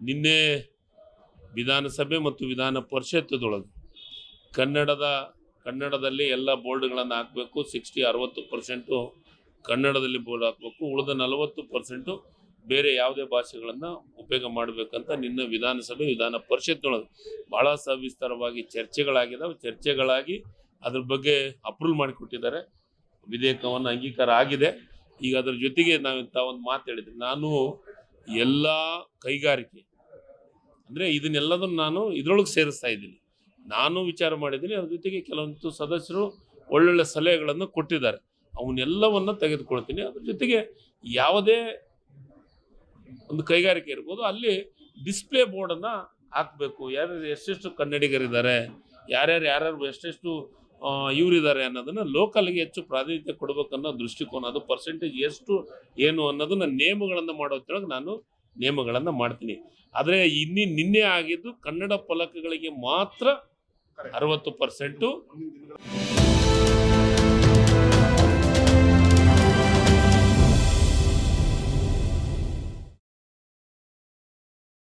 ನಿನ್ನೆ ವಿಧಾನಸಭೆ ಮತ್ತು ವಿಧಾನ ಪರಿಷತ್ತದೊಳಗೆ ಕನ್ನಡದಲ್ಲಿ ಎಲ್ಲ ಬೋರ್ಡ್ಗಳನ್ನು ಹಾಕಬೇಕು. 60% ಕನ್ನಡದಲ್ಲಿ ಬೋರ್ಡ್ ಹಾಕಬೇಕು. ಉಳಿದ 40% ಬೇರೆ ಯಾವುದೇ ಭಾಷೆಗಳನ್ನು ಉಪಯೋಗ ಮಾಡಬೇಕಂತ ನಿನ್ನೆ ವಿಧಾನಸಭೆ ವಿಧಾನ ಪರಿಷತ್ನೊಳಗೆ ಭಾಳ ಸವಿಸ್ತಾರವಾಗಿ ಚರ್ಚೆಗಳಾಗಿ ಅದ್ರ ಬಗ್ಗೆ ಅಪ್ರೂವ್ ಮಾಡಿಕೊಟ್ಟಿದ್ದಾರೆ. ವಿಧೇಯಕವನ್ನು ಅಂಗೀಕಾರ ಆಗಿದೆ. ಈಗ ಅದರ ಜೊತೆಗೆ ಒಂದು ಮಾತು ಹೇಳಿದ್ರಿ, ನಾನು ಎಲ್ಲ ಕೈಗಾರಿಕೆ ಅಂದರೆ ಇದನ್ನೆಲ್ಲದನ್ನು ನಾನು ಇದರೊಳಗೆ ಸೇರಿಸ್ತಾ ಇದ್ದೀನಿ. ನಾನು ವಿಚಾರ ಮಾಡಿದ್ದೀನಿ. ಅದ್ರ ಜೊತೆಗೆ ಕೆಲವೊಂದು ಸದಸ್ಯರು ಒಳ್ಳೊಳ್ಳೆ ಸಲಹೆಗಳನ್ನು ಕೊಟ್ಟಿದ್ದಾರೆ. ಅವನ್ನೆಲ್ಲವನ್ನು ತೆಗೆದುಕೊಳ್ತೀನಿ. ಅದ್ರ ಜೊತೆಗೆ ಯಾವುದೇ ಒಂದು ಕೈಗಾರಿಕೆ ಇರ್ಬೋದು, ಅಲ್ಲಿ ಡಿಸ್ಪ್ಲೇ ಬೋರ್ಡನ್ನು ಹಾಕಬೇಕು. ಯಾರ್ಯಾರು ಎಷ್ಟೆಷ್ಟು ಕನ್ನಡಿಗರಿದ್ದಾರೆ, ಯಾರ್ಯಾರು ಎಷ್ಟೆಷ್ಟು ಇವರಿದ್ದಾರೆ ಅನ್ನೋದನ್ನು ಲೋಕಲ್ಗೆ ಹೆಚ್ಚು ಪ್ರಾಧಾನ್ಯತೆ ಕೊಡಬೇಕನ್ನೋ ದೃಷ್ಟಿಕೋನ, ಅದು ಪರ್ಸೆಂಟೇಜ್ ಎಷ್ಟು ಏನು ಅನ್ನೋದನ್ನ ನಿಯಮಗಳನ್ನು ಮಾಡೋದ್ರೊಳಗೆ ನಾನು ನಿಯಮಗಳನ್ನು ಮಾಡ್ತೀನಿ. ಆದರೆ ನಿನ್ನೆ ಆಗಿದ್ದು ಕನ್ನಡ ಫಲಕಗಳಿಗೆ ಮಾತ್ರ 60%.